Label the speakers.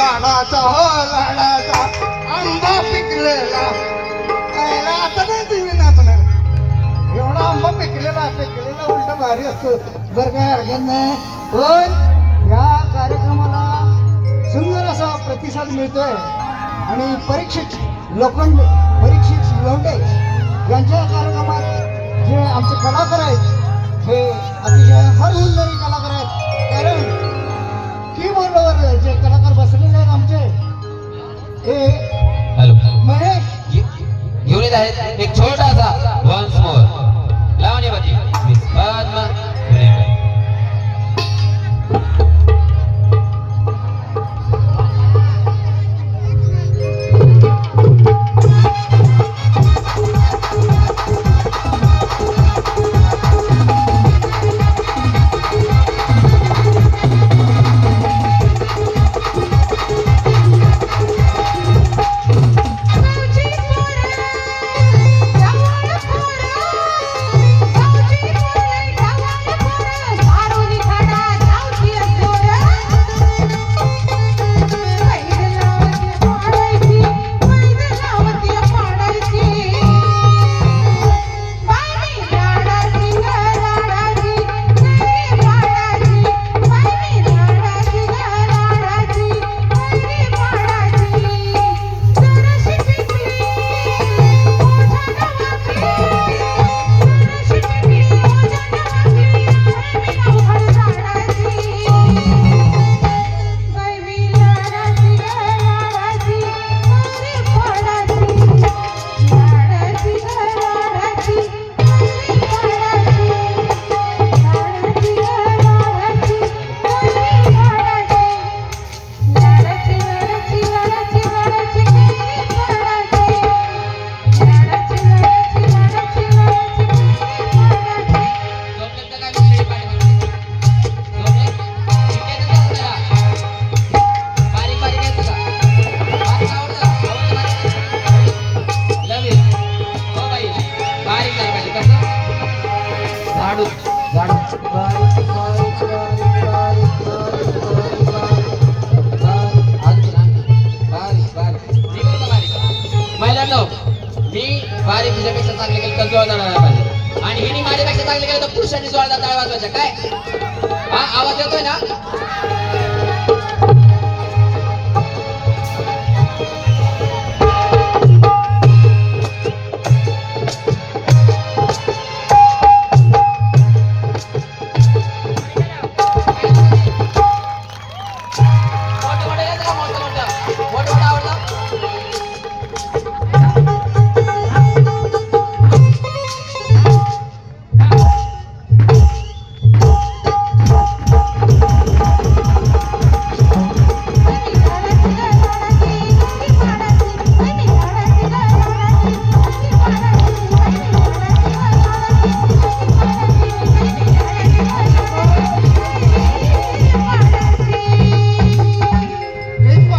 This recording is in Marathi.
Speaker 1: लाडाचा हो लाडाचा आंबा पिकलेला आता नाही तुम्ही नाचणार एवढा आंबा पिकलेला उलट भारी असतो बरं काय हरकत नाही पण या कार्यक्रमाला सुंदर असा प्रतिसाद मिळतोय आणि परीक्षित लोंढे यांच्या कार्यक्रमात जे आमचे कलाकार आहेत हे अतिशय हरहुन्नरी कलाकार आहेत कारण कीबोर्डवर जे कलाकार बसलेले आहेत आमचे हे
Speaker 2: हॅलो
Speaker 1: महेश
Speaker 2: घेऊन येत आहेत एक छोटासा वन्स मोर लावणी बाजी पद्मा बारीक तुझ्यापेक्षा चांगले केलं तर जोरदार आला पाहिजे आणि हिने माझ्यापेक्षा चांगले केलं तर पुरुषांनी जोरदार टाळ वाजवायचा काय हा आवाज येतोय ना